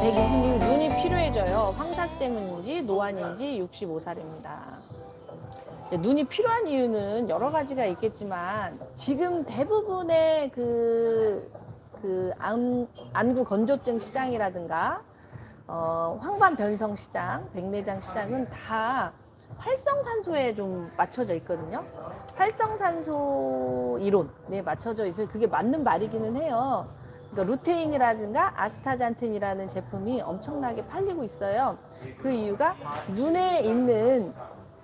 네, 교수님, 눈이 필요해져요. 황사 때문인지 노안인지 65살입니다. 눈이 필요한 이유는 여러 가지가 있겠지만 지금 대부분의 안구 건조증 시장이라든가 황반 변성 시장, 백내장 시장은 다 활성산소에 좀 맞춰져 있거든요. 활성산소 이론에 맞춰져 있어요. 그게 맞는 말이기는 해요. 그러니까 루테인이라든가 아스타잔틴이라는 제품이 엄청나게 팔리고 있어요. 그 이유가 눈에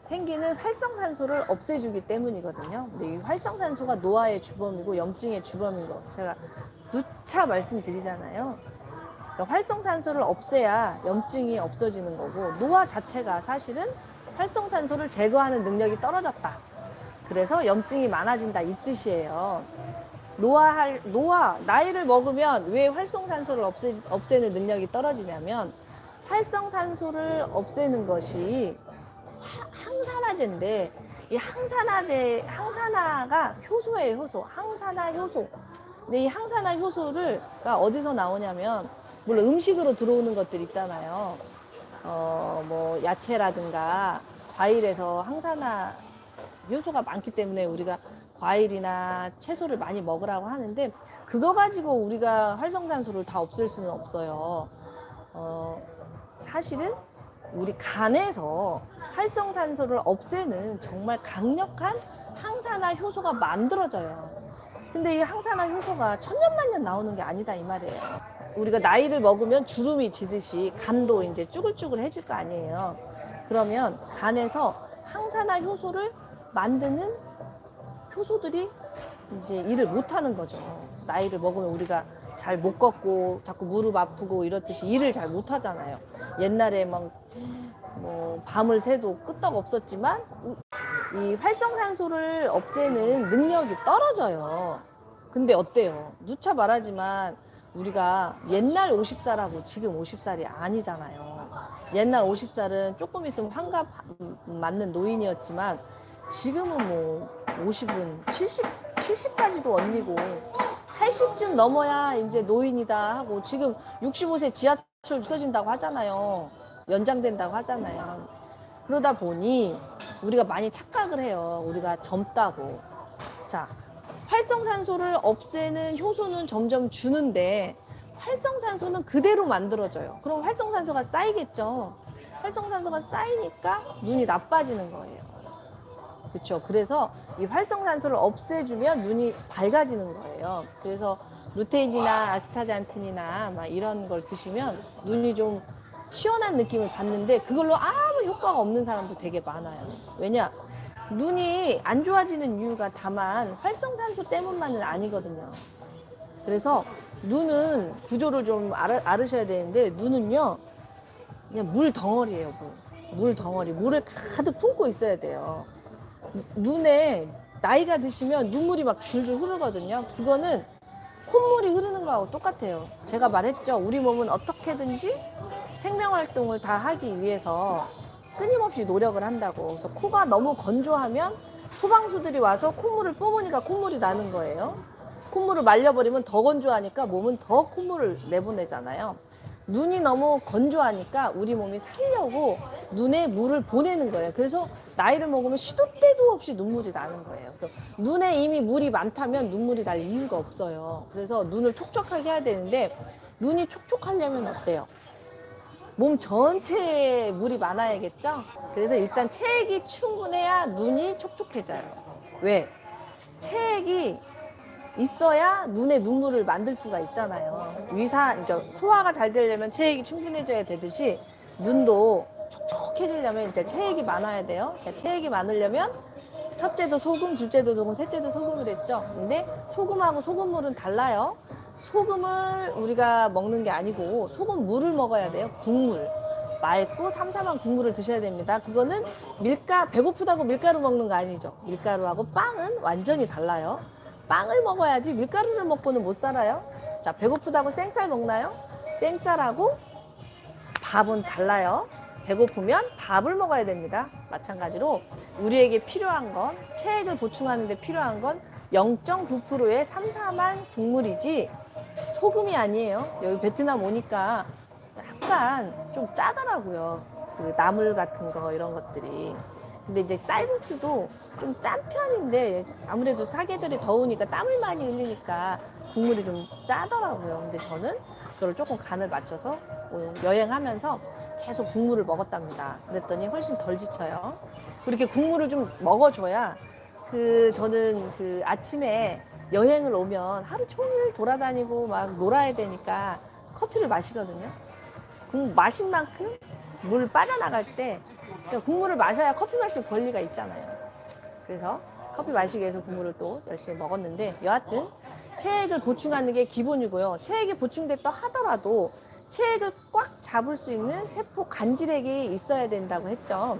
생기는 활성산소를 없애주기 때문이거든요. 근데 이 활성산소가 노화의 주범이고 염증의 주범인 거 제가 누차 말씀드리잖아요. 그러니까 활성산소를 없애야 염증이 없어지는 거고, 노화 자체가 사실은 활성산소를 제거하는 능력이 떨어졌다. 그래서 염증이 많아진다, 이 뜻이에요. 나이를 먹으면 왜 활성산소를 없애는 능력이 떨어지냐면, 활성산소를 없애는 것이 항산화제인데, 이 항산화가 효소예요, 효소. 항산화 효소. 근데 이 항산화 효소가 어디서 나오냐면, 물론 음식으로 들어오는 것들 있잖아요. 뭐 야채라든가 과일에서 항산화 효소가 많기 때문에 우리가 과일이나 채소를 많이 먹으라고 하는데, 그거 가지고 우리가 활성산소를 다 없앨 수는 없어요. 사실은 우리 간에서 활성산소를 없애는 정말 강력한 항산화 효소가 만들어져요. 근데 이 항산화 효소가 천년만년 나오는 게 아니다, 이 말이에요. 우리가 나이를 먹으면 주름이 지듯이 간도 이제 쭈글쭈글해질 거 아니에요. 그러면 간에서 항산화 효소를 만드는 효소들이 이제 일을 못 하는 거죠. 나이를 먹으면 우리가 잘 못 걷고 자꾸 무릎 아프고 이렇듯이 일을 잘 못 하잖아요. 옛날에 뭐 밤을 새도 끄떡 없었지만 이 활성산소를 없애는 능력이 떨어져요. 근데 어때요? 누차 말하지만 우리가 옛날 50살하고 지금 50살이 아니잖아요. 옛날 50살은 조금 있으면 환갑 맞는 노인이었지만 지금은 뭐 50은 70까지도 언니고 80쯤 넘어야 이제 노인이다 하고, 지금 65세 지하철 없어진다고 하잖아요. 연장된다고 하잖아요. 그러다 보니 우리가 많이 착각을 해요. 우리가 젊다고. 자, 활성산소를 없애는 효소는 점점 주는데 활성산소는 그대로 만들어져요. 그럼 활성산소가 쌓이겠죠. 활성산소가 쌓이니까 눈이 나빠지는 거예요. 그렇죠. 그래서 이 활성산소를 없애주면 눈이 밝아지는 거예요. 그래서 루테인이나 아스타잔틴이나 막 이런 걸 드시면 눈이 좀 시원한 느낌을 받는데, 그걸로 아무 효과가 없는 사람도 되게 많아요. 왜냐? 눈이 안 좋아지는 이유가 다만 활성산소 때문만은 아니거든요. 그래서 눈은 구조를 좀 알으셔야 되는데, 눈은요 그냥 물 덩어리예요. 물 덩어리. 물을 가득 품고 있어야 돼요. 눈에 나이가 드시면 눈물이 막 줄줄 흐르거든요. 그거는 콧물이 흐르는 거하고 똑같아요. 제가 말했죠. 우리 몸은 어떻게든지 생명활동을 다 하기 위해서 끊임없이 노력을 한다고. 그래서 코가 너무 건조하면 소방수들이 와서 콧물을 뿜으니까 콧물이 나는 거예요. 콧물을 말려버리면 더 건조하니까 몸은 더 콧물을 내보내잖아요. 눈이 너무 건조하니까 우리 몸이 살려고 눈에 물을 보내는 거예요. 그래서 나이를 먹으면 시도 때도 없이 눈물이 나는 거예요. 그래서 눈에 이미 물이 많다면 눈물이 날 이유가 없어요. 그래서 눈을 촉촉하게 해야 되는데, 눈이 촉촉하려면 어때요? 몸 전체에 물이 많아야겠죠? 그래서 일단 체액이 충분해야 눈이 촉촉해져요. 왜? 체액이 있어야 눈에 눈물을 만들 수가 있잖아요. 그러니까 소화가 잘 되려면 체액이 충분해져야 되듯이 눈도 촉촉해지려면 이제 체액이 많아야 돼요. 자, 체액이 많으려면 첫째도 소금, 둘째도 소금, 셋째도 소금을 했죠. 근데 소금하고 소금물은 달라요. 소금을 우리가 먹는 게 아니고 소금물을 먹어야 돼요. 국물. 맑고 삼삼한 국물을 드셔야 됩니다. 그거는 배고프다고 밀가루 먹는 거 아니죠. 밀가루하고 빵은 완전히 달라요. 빵을 먹어야지 밀가루를 먹고는 못 살아요. 자, 배고프다고 생쌀 먹나요? 생쌀하고 밥은 달라요. 배고프면 밥을 먹어야 됩니다. 마찬가지로 우리에게 필요한 건, 체액을 보충하는 데 필요한 건 0.9%의 삼삼한 국물이지 소금이 아니에요. 여기 베트남 오니까 약간 좀 짜더라고요. 그 나물 같은 거 이런 것들이. 근데 이제 쌀국수도 좀 짠 편인데 아무래도 사계절이 더우니까 땀을 많이 흘리니까 국물이 좀 짜더라고요. 근데 저는 그걸 조금 간을 맞춰서 여행하면서 계속 국물을 먹었답니다. 그랬더니 훨씬 덜 지쳐요. 그렇게 국물을 좀 먹어줘야 저는 그 아침에 여행을 오면 하루 종일 돌아다니고 막 놀아야 되니까 커피를 마시거든요. 마신 만큼 물 빠져나갈 때 국물을 마셔야 커피 마실 권리가 있잖아요. 그래서 커피 마시기 위해서 국물을 또 열심히 먹었는데 여하튼 체액을 보충하는 게 기본이고요. 체액이 보충됐다 하더라도 체액을 꽉 잡을 수 있는 세포 간질액이 있어야 된다고 했죠.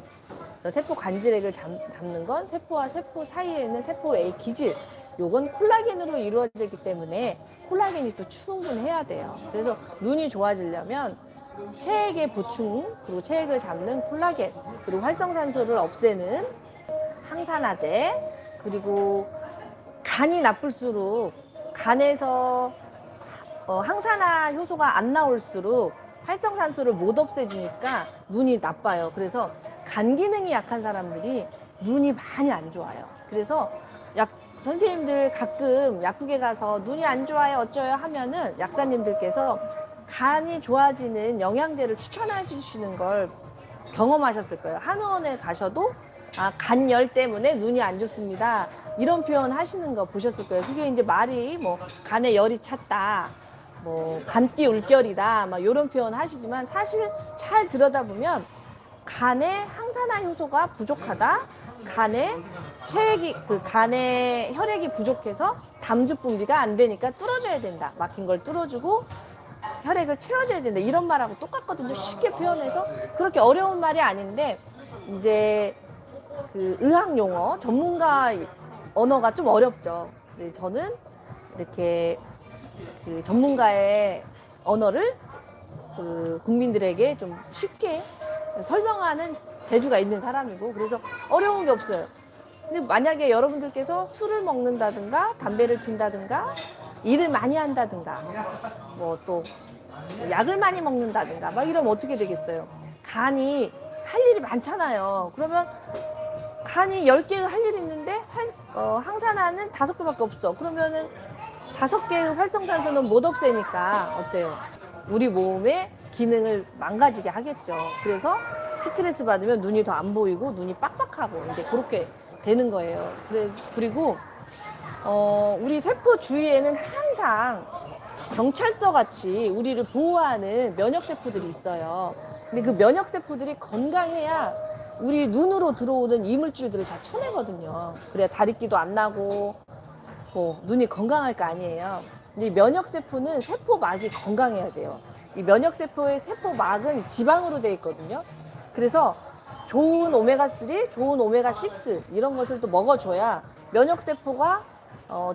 그래서 세포 간질액을 잡는 건 세포와 세포 사이에 있는 세포의 기질, 요건 콜라겐으로 이루어지기 때문에 콜라겐이 또 충분해야 돼요. 그래서 눈이 좋아지려면 체액의 보충, 그리고 체액을 잡는 콜라겐, 그리고 활성산소를 없애는 항산화제, 그리고 간이 나쁠수록 간에서 항산화 효소가 안 나올수록 활성산소를 못 없애주니까 눈이 나빠요. 그래서 간 기능이 약한 사람들이 눈이 많이 안 좋아요. 그래서 선생님들 가끔 약국에 가서 눈이 안 좋아요 어쩌요 하면은 약사님들께서 간이 좋아지는 영양제를 추천해 주시는 걸 경험하셨을 거예요. 한의원에 가셔도 간열 때문에 눈이 안 좋습니다, 이런 표현 하시는 거 보셨을 거예요. 그게 이제 말이 뭐 간에 열이 찼다, 뭐 간기 울결이다, 막 이런 표현 하시지만 사실 잘 들여다보면 간에 항산화 효소가 부족하다, 간에 간에 혈액이 부족해서 담즙 분비가 안 되니까 뚫어줘야 된다, 막힌 걸 뚫어주고 혈액을 채워줘야 된다, 이런 말하고 똑같거든요. 쉽게 표현해서. 그렇게 어려운 말이 아닌데 이제 그 의학 용어, 전문가 언어가 좀 어렵죠. 근데 저는 이렇게 그 전문가의 언어를 국민들에게 좀 쉽게 설명하는 재주가 있는 사람이고, 그래서 어려운 게 없어요. 근데 만약에 여러분들께서 술을 먹는다든가 담배를 핀다든가 일을 많이 한다든가 뭐 또 약을 많이 먹는다든가 막 이러면 어떻게 되겠어요? 간이 할 일이 많잖아요. 그러면 간이 10개 할 일이 있는데 항산화는 5개밖에 없어. 그러면은 5개의 활성산소는 못 없애니까 어때요? 우리 몸의 기능을 망가지게 하겠죠. 그래서 스트레스 받으면 눈이 더 안 보이고 눈이 빡빡하고 이제 그렇게 되는 거예요. 그리고 우리 세포 주위에는 항상 경찰서 같이 우리를 보호하는 면역세포들이 있어요. 근데 그 면역세포들이 건강해야 우리 눈으로 들어오는 이물질들을 다 쳐내거든요. 그래야 다리끼도 안 나고 눈이 건강할 거 아니에요. 근데 이 면역세포는 세포막이 건강해야 돼요. 이 면역세포의 세포막은 지방으로 되어 있거든요. 그래서 좋은 오메가3, 좋은 오메가6 이런 것을 또 먹어줘야 면역세포가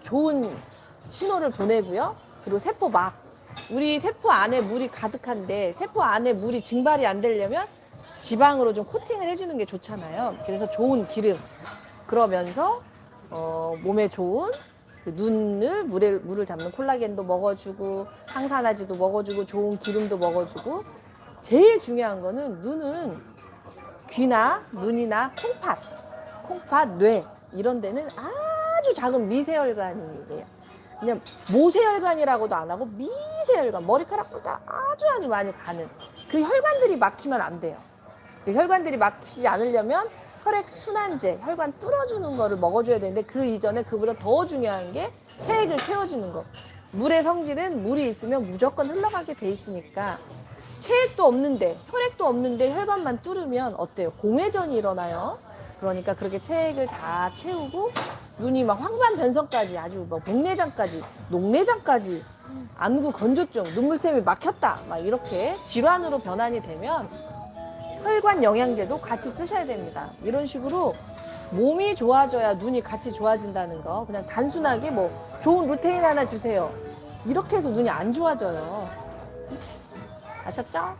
좋은 신호를 보내고요. 그리고 세포막, 우리 세포 안에 물이 가득한데 세포 안에 물이 증발이 안 되려면 지방으로 좀 코팅을 해주는 게 좋잖아요. 그래서 좋은 기름, 그러면서 몸에 좋은 그 물을 잡는 콜라겐도 먹어주고 항산화제도 먹어주고 좋은 기름도 먹어주고, 제일 중요한 거는 눈은 귀나 눈이나 콩팥, 뇌 이런 데는 아주 작은 미세혈관이에요. 그냥 모세혈관이라고도 안 하고 미세혈관, 머리카락보다 아주 많이 가는 그 혈관들이 막히면 안 돼요. 그 혈관들이 막히지 않으려면 혈액 순환제, 혈관 뚫어주는 거를 먹어줘야 되는데 그 이전에 그보다 더 중요한 게 체액을 채워주는 거. 물의 성질은 물이 있으면 무조건 흘러가게 돼 있으니까 체액도 없는데 혈액도 없는데 혈관만 뚫으면 어때요? 공회전이 일어나요. 그러니까 그렇게 체액을 다 채우고 눈이 막 황반변성까지, 아주 뭐 복내장까지, 녹내장까지, 안구 건조증, 눈물샘이 막혔다 막 이렇게 질환으로 변환이 되면 혈관 영양제도 같이 쓰셔야 됩니다. 이런 식으로 몸이 좋아져야 눈이 같이 좋아진다는 거. 그냥 단순하게 뭐 좋은 루테인 하나 주세요, 이렇게 해서 눈이 안 좋아져요. 아셨죠?